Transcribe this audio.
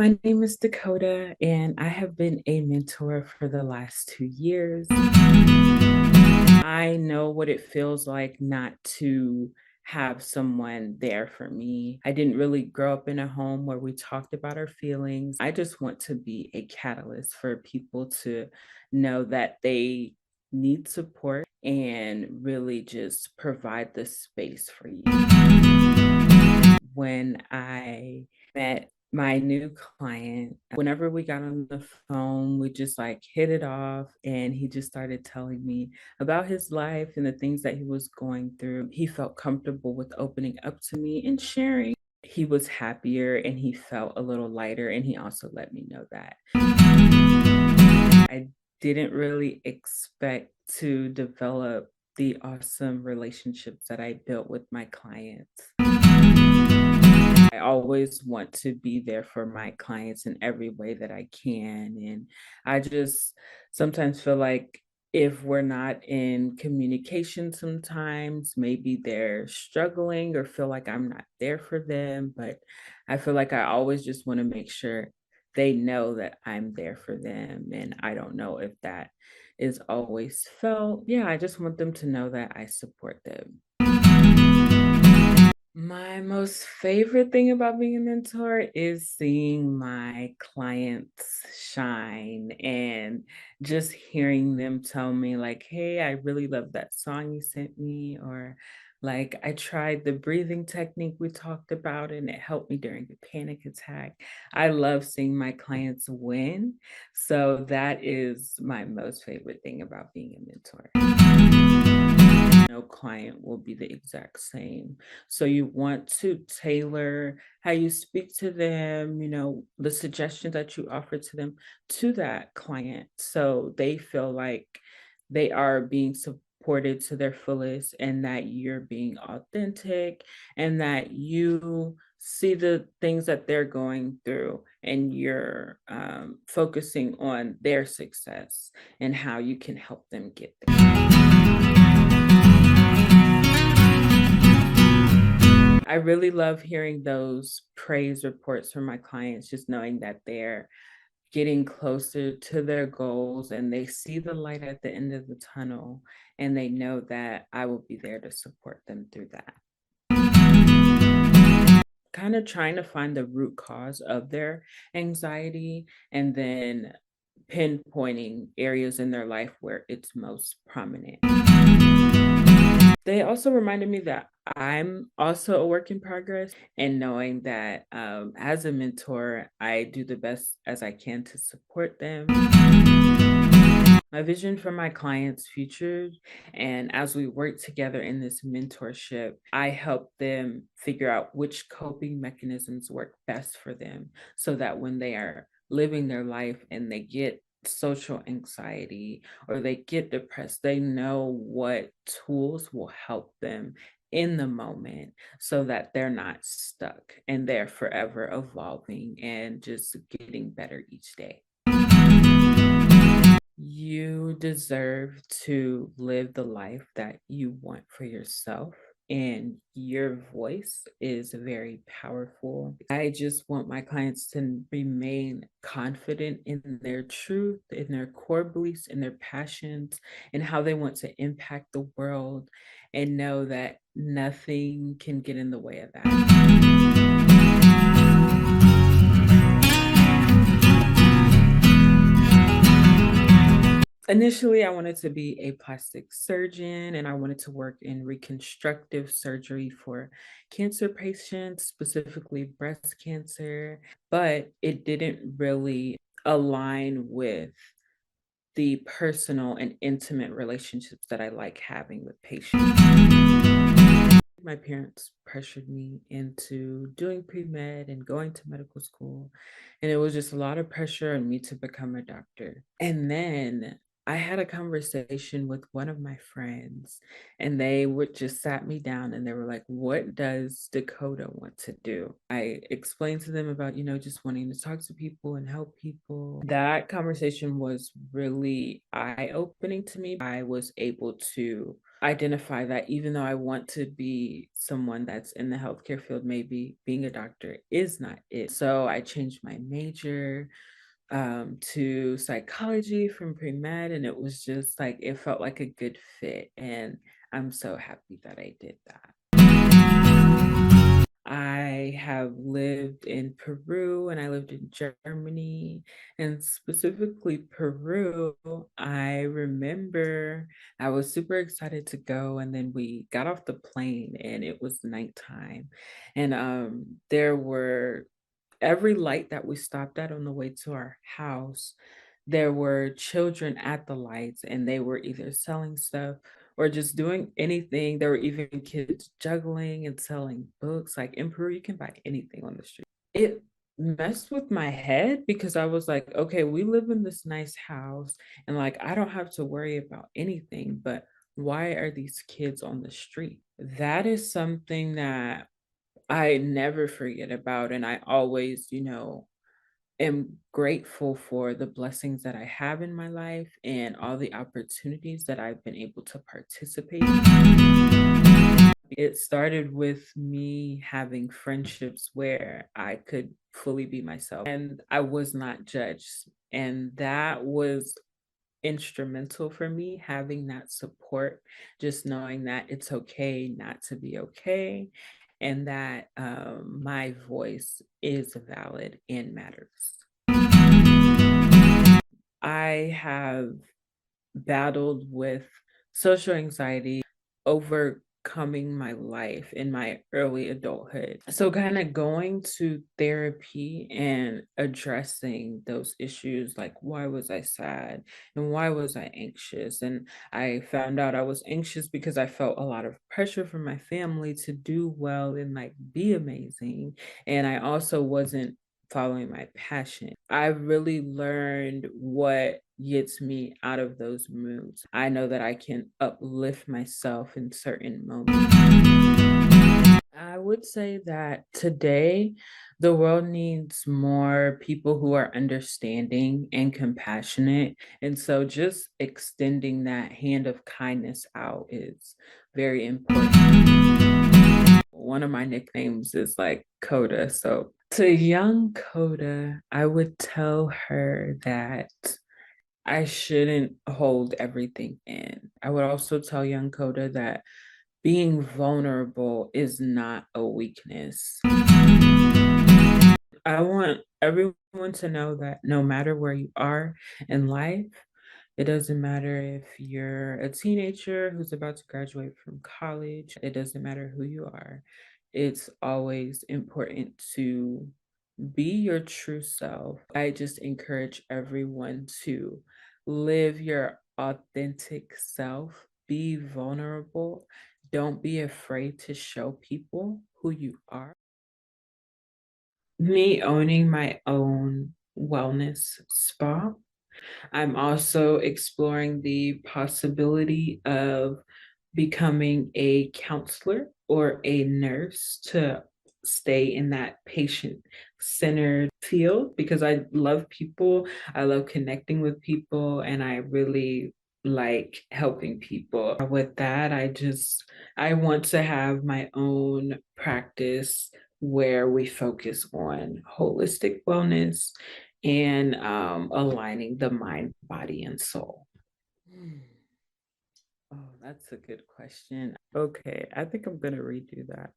My name is Dakota, and I have been a mentor for the last 2 years. I know what it feels like not to have someone there for me. I didn't really grow up in a home where we talked about our feelings. I just want to be a catalyst for people to know that they need support and really just provide the space for you. When I met my new client, whenever we got on the phone, we just like hit it off. And he just started telling me about his life and the things that he was going through. He felt comfortable with opening up to me and sharing. He was happier and he felt a little lighter. And he also let me know that I didn't really expect to develop the awesome relationships that I built with my clients. I always want to be there for my clients in every way that I can. And I just sometimes feel like if we're not in communication, sometimes maybe they're struggling or feel like I'm not there for them. But I feel like I always just want to make sure they know that I'm there for them. And I don't know if that is always felt. Yeah, I just want them to know that I support them. My most favorite thing about being a mentor is seeing my clients shine and just hearing them tell me, like, hey, I really love that song you sent me, or like, I tried the breathing technique we talked about and it helped me during a panic attack. I love seeing my clients win. So that is my most favorite thing about being a mentor. No client will be the exact same. So you want to tailor how you speak to them, the suggestions that you offer to them to that client so they feel like they are being supported to their fullest and that you're being authentic and that you see the things that they're going through and you're focusing on their success and how you can help them get there. I really love hearing those praise reports from my clients, just knowing that they're getting closer to their goals and they see the light at the end of the tunnel and they know that I will be there to support them through that. Kind of trying to find the root cause of their anxiety and then pinpointing areas in their life where it's most prominent. They also reminded me that I'm also a work in progress and knowing that as a mentor, I do the best as I can to support them. My vision for my clients' future, and as we work together in this mentorship, I help them figure out which coping mechanisms work best for them so that when they are living their life and they get social anxiety or they get depressed, they know what tools will help them in the moment so that they're not stuck and they're forever evolving and just getting better each day. You deserve to live the life that you want for yourself, and your voice is very powerful. I just want my clients to remain confident in their truth, in their core beliefs, in their passions, and how they want to impact the world, and know that nothing can get in the way of that. Initially, I wanted to be a plastic surgeon and I wanted to work in reconstructive surgery for cancer patients, specifically breast cancer, but it didn't really align with the personal and intimate relationships that I like having with patients. My parents pressured me into doing pre-med and going to medical school. And it was just a lot of pressure on me to become a doctor. And then I had a conversation with one of my friends, and they would just sat me down and they were like, what does Dakota want to do? I explained to them about, just wanting to talk to people and help people. That conversation was really eye-opening to me. I was able to identify that even though I want to be someone that's in the healthcare field, maybe being a doctor is not it. So I changed my major to psychology from pre-med, and it was just like it felt like a good fit, and I'm so happy that I did that. I have lived in Peru and I lived in Germany, and specifically Peru. I remember I was super excited to go, and then we got off the plane and it was nighttime. And there were every light that we stopped at on the way to our house, there were children at the lights and they were either selling stuff or just doing anything. There were even kids juggling and selling books. Like in Peru, you can buy anything on the street. It messed with my head because I was like, okay, we live in this nice house and like I don't have to worry about anything, but why are these kids on the street? That is something that I never forget about. And I always, am grateful for the blessings that I have in my life and all the opportunities that I've been able to participate in. It started with me having friendships where I could fully be myself and I was not judged. And that was instrumental for me having that support, just knowing that it's okay not to be okay and that my voice is valid and matters. I have battled with social anxiety, overcoming my life in my early adulthood. So, kind of going to therapy and addressing those issues like, why was I sad and why was I anxious? And I found out I was anxious because I felt a lot of pressure from my family to do well and like be amazing. And I also wasn't following my passion. I really learned what gets me out of those moods. I know that I can uplift myself in certain moments. I would say that today the world needs more people who are understanding and compassionate. And so just extending that hand of kindness out is very important. One of my nicknames is like Coda. So to young Coda, I would tell her that I shouldn't hold everything in. I would also tell young Coda that being vulnerable is not a weakness. I want everyone to know that no matter where you are in life, it doesn't matter if you're a teenager who's about to graduate from college, it doesn't matter who you are. It's always important to be your true self. I just encourage everyone to live your authentic self, be vulnerable, don't be afraid to show people who you are. Me owning my own wellness spa. I'm also exploring the possibility of becoming a counselor or a nurse to stay in that patient centered field because I love people. I love connecting with people and I really like helping people. With that, I want to have my own practice where we focus on holistic wellness and aligning the mind, body, and soul. Oh, that's a good question. Okay, I think I'm gonna redo that.